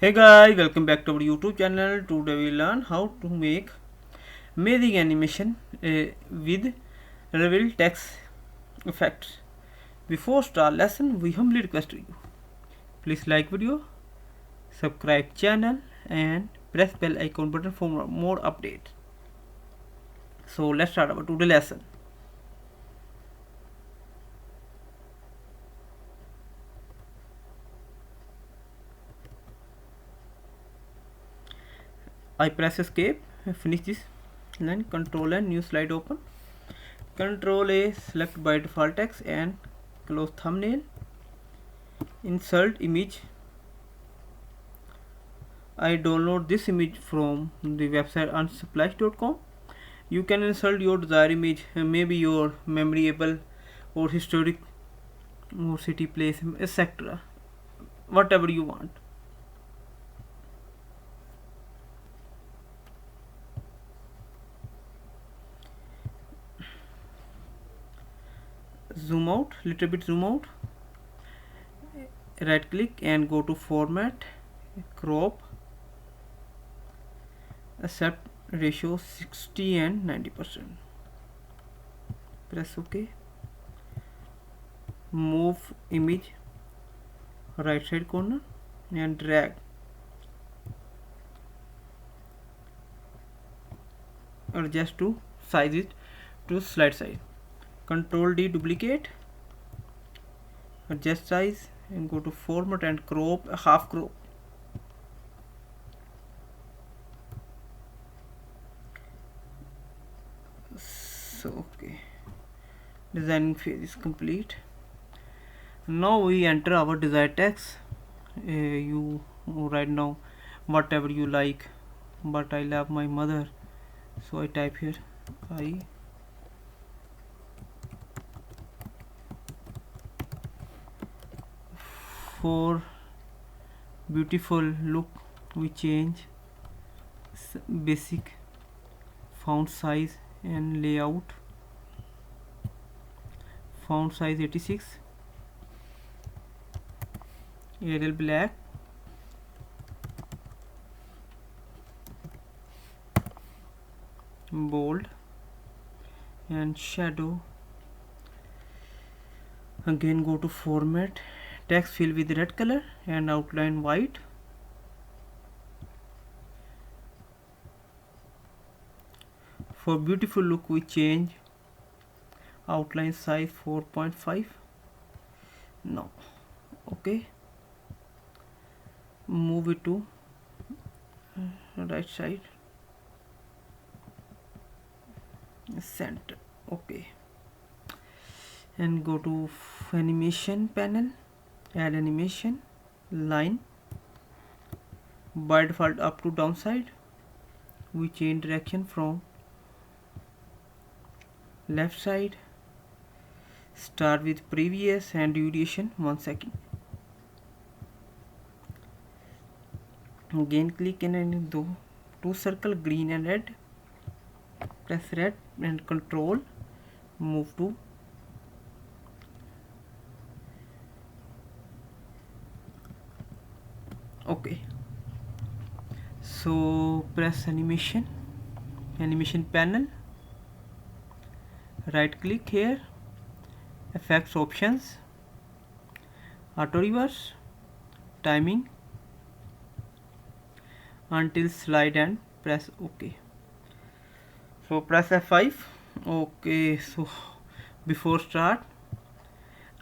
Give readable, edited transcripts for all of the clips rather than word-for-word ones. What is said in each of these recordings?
Hey guys, welcome back to our YouTube channel. Today we learn how to make amazing animation with reveal text effects. Before start lesson, we humbly request you, please like video, subscribe channel and press bell icon button for more updates. So let's start our today lesson. I press escape, finish this line, control and new slide open. Control A, select by default text and close thumbnail. Insert image. I download this image from the website unsplash.com. You can insert your desired image, maybe your memorable or historic or city place, etc. Whatever you want. Zoom out, little bit zoom out. Right click and go to format, crop, accept ratio 60 and 90%. Press OK. Move image right side corner and drag. Adjust to size it to slide size. Control D, duplicate, adjust size and go to format and crop, half crop. So okay, designing phase is complete. Now we enter our desired text. You write now whatever you like, but I love my mother, so I type here I for beautiful look we change basic font size and layout. Font size 86, Arial black, bold and shadow. Again go to format, text fill with red color and outline white. For beautiful look we change outline size 4.5. no okay, move it to right side, center. Okay, and go to animation panel, add animation line. By default up to downside. We change direction from left side. Start with previous and duration 1 second. Again click and do two circle, green and red. Press red and control, move to okay. So press animation panel, right click here, effects options, auto reverse, timing until slide and press OK. So press F5. Okay, so before start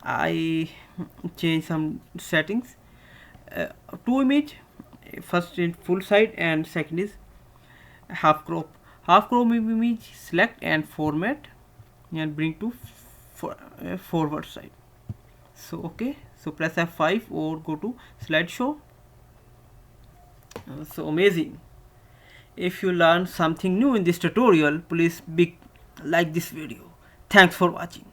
I change some settings. Two image, first in full side and second is half crop. Half crop image select and format and bring to forward side. So okay, so press F5 or go to slideshow. So amazing. If you learn something new in this tutorial, please like this video. Thanks for watching.